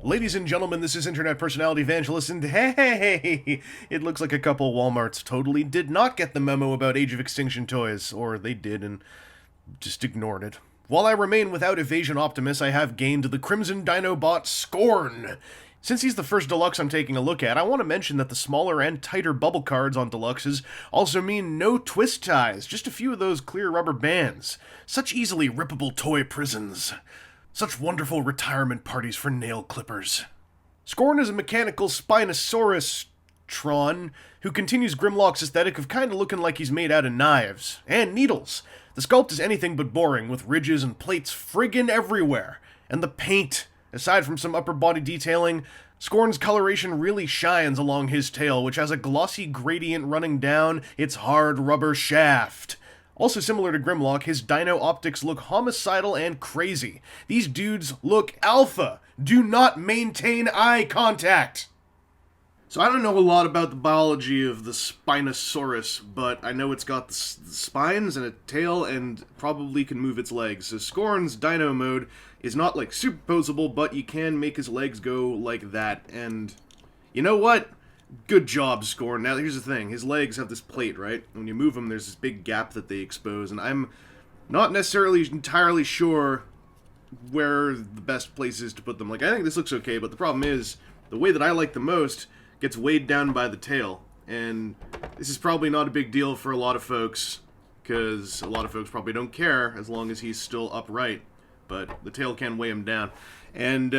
Ladies and gentlemen, this is internet personality Vangelus, and hey, it looks like a couple Walmarts totally did not get the memo about Age of Extinction toys, or they did and just ignored it. While I remain without Evasion Optimus, I have gained the Crimson Dinobot Scorn. Since he's the first Deluxe I'm taking a look at, I want to mention that the smaller and tighter bubble cards on Deluxes also mean no twist ties, just a few of those clear rubber bands. Such easily rippable toy prisons. Such wonderful retirement parties for nail clippers. Scorn is a mechanical Spinosaurus Tron who continues Grimlock's aesthetic of kinda looking like he's made out of knives and needles. The sculpt is anything but boring, with ridges and plates friggin' everywhere. And the paint, aside from some upper body detailing, Scorn's coloration really shines along his tail, which has a glossy gradient running down its hard rubber shaft. Also similar to Grimlock, his dino optics look homicidal and crazy. These dudes look alpha. Do not maintain eye contact. So I don't know a lot about the biology of the Spinosaurus, but I know it's got the spines and a tail and probably can move its legs. So Scorn's dino mode is not like superposable, but you can make his legs go like that. And you know what? Good job, Scorn. Now, here's the thing. His legs have this plate, right? When you move them, there's this big gap that they expose, and I'm not necessarily entirely sure where the best place is to put them. Like, I think this looks okay, but the problem is, the way that I like the most gets weighed down by the tail, and this is probably not a big deal for a lot of folks, because a lot of folks probably don't care as long as he's still upright, but the tail can weigh him down. And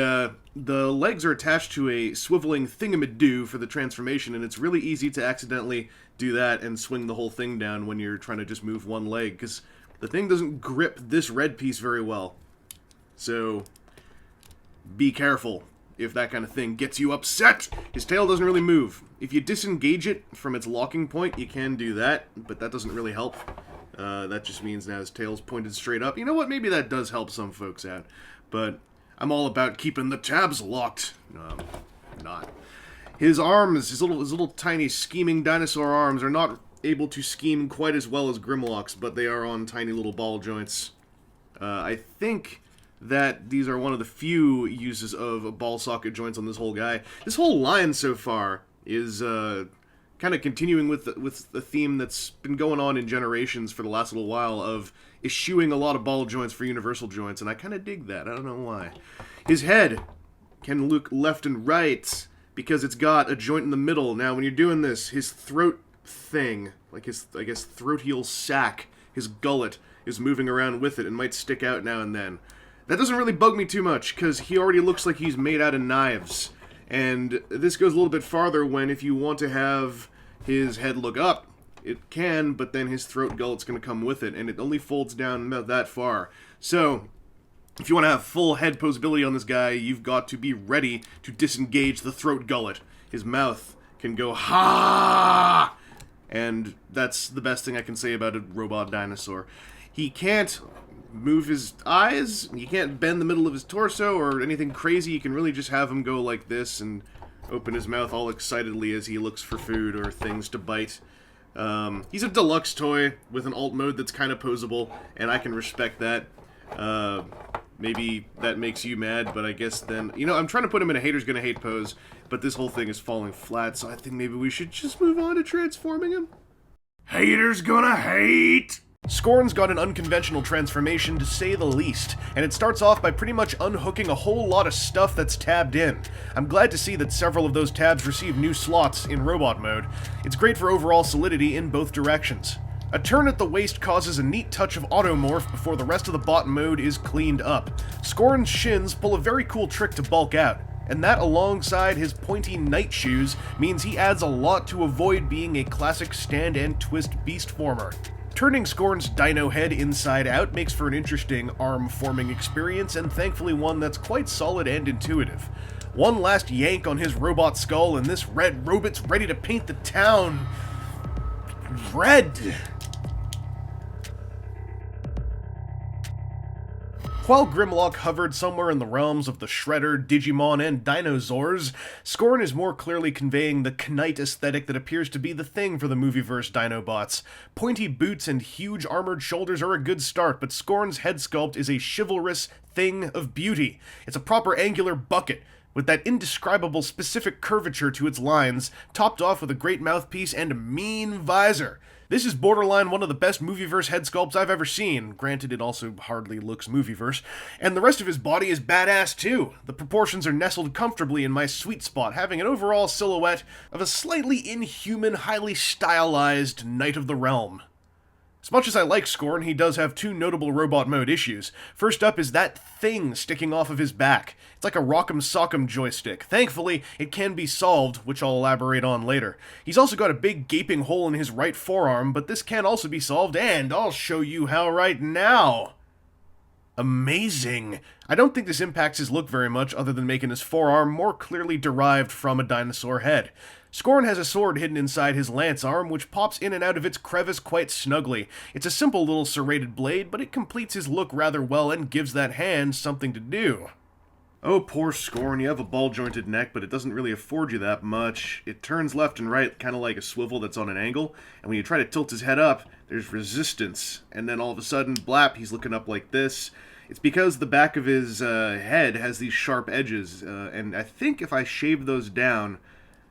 the legs are attached to a swiveling thingamadoo for the transformation, and it's really easy to accidentally do that and swing the whole thing down when you're trying to just move one leg, because the thing doesn't grip this red piece very well. So, be careful if that kind of thing gets you upset. His tail doesn't really move. If you disengage it from its locking point, you can do that, but that doesn't really help. That just means now his tail's pointed straight up. You know what? Maybe that does help some folks out, but I'm all about keeping the tabs locked. No, I'm not. His arms, his little tiny scheming dinosaur arms are not able to scheme quite as well as Grimlock's, but they are on tiny little ball joints. I think that these are one of the few uses of ball socket joints on this whole guy. This whole line so far is kind of continuing with the theme that's been going on in generations for the last little while of eschewing a lot of ball joints for universal joints, and I kind of dig that. I don't know why. His head can look left and right because it's got a joint in the middle. Now, when you're doing this, his throat thing, like his, I guess, throat heel sac, his gullet, is moving around with it and might stick out now and then. That doesn't really bug me too much, because he already looks like he's made out of knives. And this goes a little bit farther when, if you want to have his head look up, it can, but then his throat gullet's going to come with it, and it only folds down about that far. So, if you want to have full head posability on this guy, you've got to be ready to disengage the throat gullet. His mouth can go, ha! And that's the best thing I can say about a robot dinosaur. He can't move his eyes, he can't bend the middle of his torso or anything crazy. You can really just have him go like this and open his mouth all excitedly as he looks for food or things to bite. He's a deluxe toy with an alt mode that's kind of posable, and I can respect that. Maybe that makes you mad, but I guess then, you know, I'm trying to put him in a haters gonna hate pose, but this whole thing is falling flat, so I think maybe we should just move on to transforming him. Haters gonna hate! Scorn's got an unconventional transformation, to say the least, and it starts off by pretty much unhooking a whole lot of stuff that's tabbed in. I'm glad to see that several of those tabs receive new slots in robot mode. It's great for overall solidity in both directions. A turn at the waist causes a neat touch of automorph before the rest of the bot mode is cleaned up. Scorn's shins pull a very cool trick to bulk out, and that alongside his pointy knight shoes means he adds a lot to avoid being a classic stand and twist beast former. Turning Scorn's dino head inside out makes for an interesting arm-forming experience, and thankfully one that's quite solid and intuitive. One last yank on his robot skull, and this red robot's ready to paint the town red. While Grimlock hovered somewhere in the realms of the Shredder, Digimon, and Dinosaurs, Scorn is more clearly conveying the Knight aesthetic that appears to be the thing for the Movieverse Dinobots. Pointy boots and huge armored shoulders are a good start, but Scorn's head sculpt is a chivalrous thing of beauty. It's a proper angular bucket, with that indescribable specific curvature to its lines, topped off with a great mouthpiece and a mean visor. This is borderline one of the best movieverse head sculpts I've ever seen. Granted, it also hardly looks movieverse. And the rest of his body is badass too. The proportions are nestled comfortably in my sweet spot, having an overall silhouette of a slightly inhuman, highly stylized Knight of the Realm. As much as I like Scorn, he does have two notable robot mode issues. First up is that thing sticking off of his back. It's like a rock'em sock'em joystick. Thankfully, it can be solved, which I'll elaborate on later. He's also got a big gaping hole in his right forearm, but this can also be solved, and I'll show you how right now. Amazing. I don't think this impacts his look very much, other than making his forearm more clearly derived from a dinosaur head. Scorn has a sword hidden inside his lance arm, which pops in and out of its crevice quite snugly. It's a simple little serrated blade, but it completes his look rather well and gives that hand something to do. Oh, poor Scorn, you have a ball-jointed neck, but it doesn't really afford you that much. It turns left and right, kind of like a swivel that's on an angle, and when you try to tilt his head up, there's resistance, and then all of a sudden, blap, he's looking up like this. It's because the back of his head has these sharp edges, and I think if I shave those down,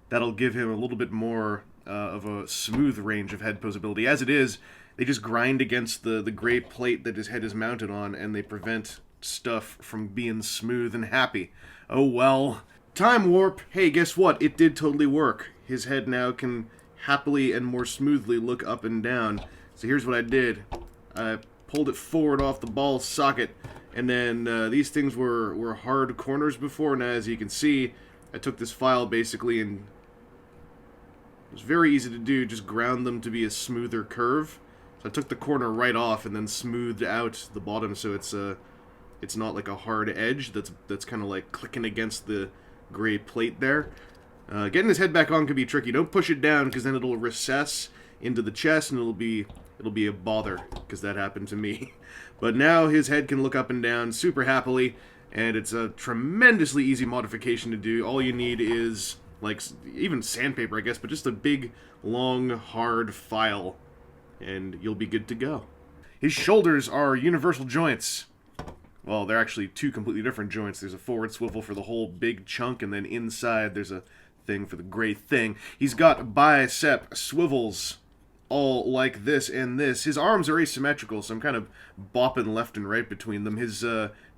that'll give him a little bit more of a smooth range of head posability. As it is, they just grind against the gray plate that his head is mounted on, and they prevent stuff from being smooth and happy. Oh well. Time warp! Hey, guess what? It did totally work. His head now can happily and more smoothly look up and down. So here's what I did. I pulled it forward off the ball socket, and then these things were hard corners before. Now, as you can see, I took this file basically and it was very easy to do, just ground them to be a smoother curve. So I took the corner right off and then smoothed out the bottom so it's not like a hard edge that's kind of like clicking against the gray plate there. Getting his head back on can be tricky. Don't push it down because then it'll recess into the chest and it'll be a bother, because that happened to me. But now his head can look up and down super happily, and it's a tremendously easy modification to do. All you need is, like, even sandpaper, I guess, but just a big, long, hard file, and you'll be good to go. His shoulders are universal joints. Well, they're actually two completely different joints. There's a forward swivel for the whole big chunk, and then inside there's a thing for the gray thing. He's got bicep swivels, all like this and this. His arms are asymmetrical, so I'm kind of bopping left and right between them. His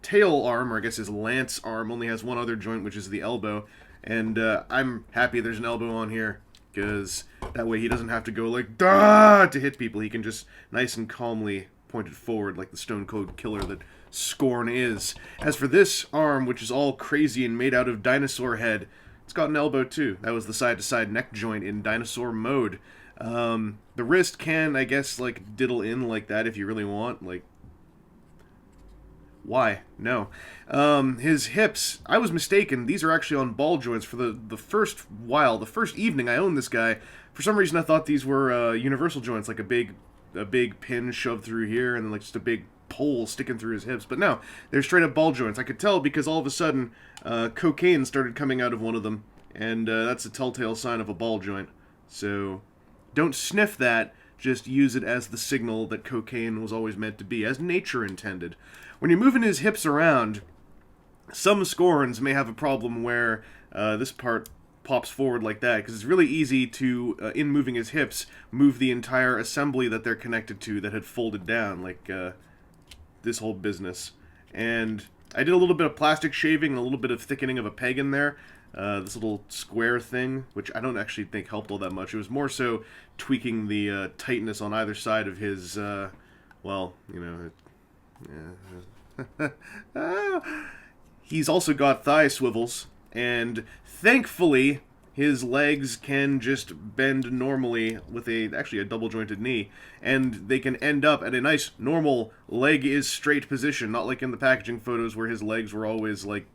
tail arm, or I guess his lance arm, only has one other joint, which is the elbow. And I'm happy there's an elbow on here, because that way he doesn't have to go like, "Dah!" to hit people. He can just nice and calmly point it forward like the Stone Cold Killer that Scorn is. As for this arm, which is all crazy and made out of dinosaur head, it's got an elbow too. That was the side-to-side neck joint in dinosaur mode. The wrist can, I guess, like, diddle in like that if you really want. Like, why? No. His hips, I was mistaken. These are actually on ball joints. For the first evening I owned this guy, for some reason I thought these were universal joints, like a big pin shoved through here and then like just a big pole sticking through his hips. But no, they're straight up ball joints. I could tell because all of a sudden cocaine started coming out of one of them, and that's a telltale sign of a ball joint. So don't sniff that, just use it as the signal that cocaine was always meant to be, as nature intended. When you're moving his hips around, some Scorns may have a problem where this part pops forward like that, because it's really easy to, in moving his hips, move the entire assembly that they're connected to that had folded down, like this whole business. And I did a little bit of plastic shaving and a little bit of thickening of a peg in there. This little square thing, which I don't actually think helped all that much. It was more so tweaking the tightness on either side of his, well, you know... He's also got thigh swivels, and thankfully his legs can just bend normally with actually a double jointed knee, and they can end up at a nice normal leg is straight position, not like in the packaging photos where his legs were always like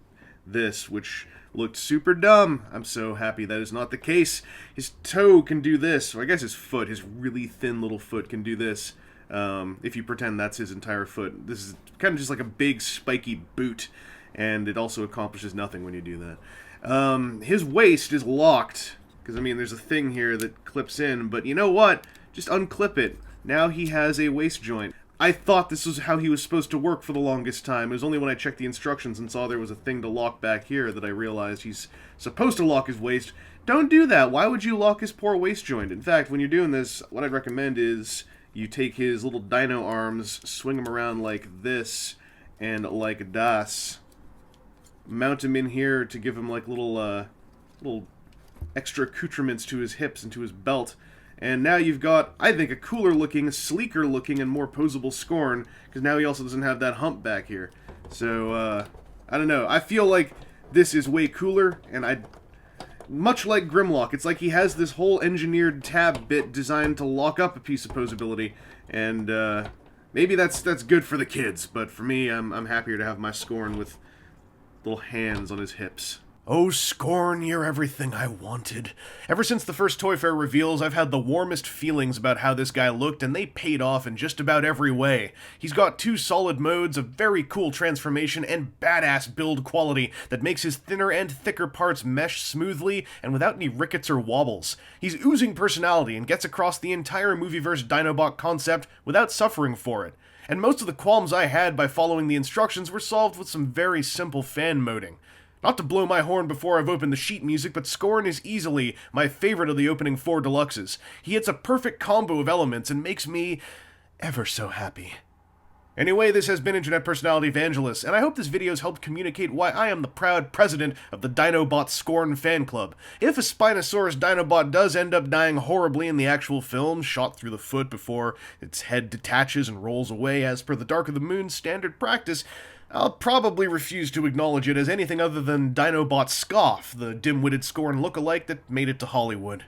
this, which looked super dumb. I'm so happy that is not the case. His toe can do this, or I guess his foot, his really thin little foot can do this. If you pretend that's his entire foot. This is kind of just like a big spiky boot, and it also accomplishes nothing when you do that. His waist is locked, because I mean there's a thing here that clips in, but you know what? Just unclip it. Now he has a waist joint. I thought this was how he was supposed to work for the longest time. It was only when I checked the instructions and saw there was a thing to lock back here that I realized he's supposed to lock his waist. Don't do that. Why would you lock his poor waist joint? In fact, when you're doing this, what I'd recommend is you take his little dino arms, swing them around like this, and like das. Mount him in here to give him like little extra accoutrements to his hips and to his belt. And now you've got, I think, a cooler looking, sleeker looking, and more posable Scorn, because now he also doesn't have that hump back here. So, I don't know. I feel like this is way cooler, and much like Grimlock, it's like he has this whole engineered tab bit designed to lock up a piece of posability, and, maybe that's good for the kids, but for me, I'm happier to have my Scorn with little hands on his hips. Oh, Scorn, you're everything I wanted. Ever since the first Toy Fair reveals, I've had the warmest feelings about how this guy looked, and they paid off in just about every way. He's got 2 solid modes, a very cool transformation, and badass build quality that makes his thinner and thicker parts mesh smoothly and without any rickets or wobbles. He's oozing personality and gets across the entire Movieverse Dinobot concept without suffering for it. And most of the qualms I had by following the instructions were solved with some very simple fan moding. Not to blow my horn before I've opened the sheet music, but Scorn is easily my favorite of the opening 4 deluxes. He hits a perfect combo of elements and makes me ever so happy. Anyway, this has been Internet Personality Vangelus, and I hope this video has helped communicate why I am the proud president of the Dinobot Scorn fan club. If a Spinosaurus Dinobot does end up dying horribly in the actual film, shot through the foot before its head detaches and rolls away as per the Dark of the Moon standard practice, I'll probably refuse to acknowledge it as anything other than Dinobot Scoff, the dim-witted Scorn lookalike that made it to Hollywood.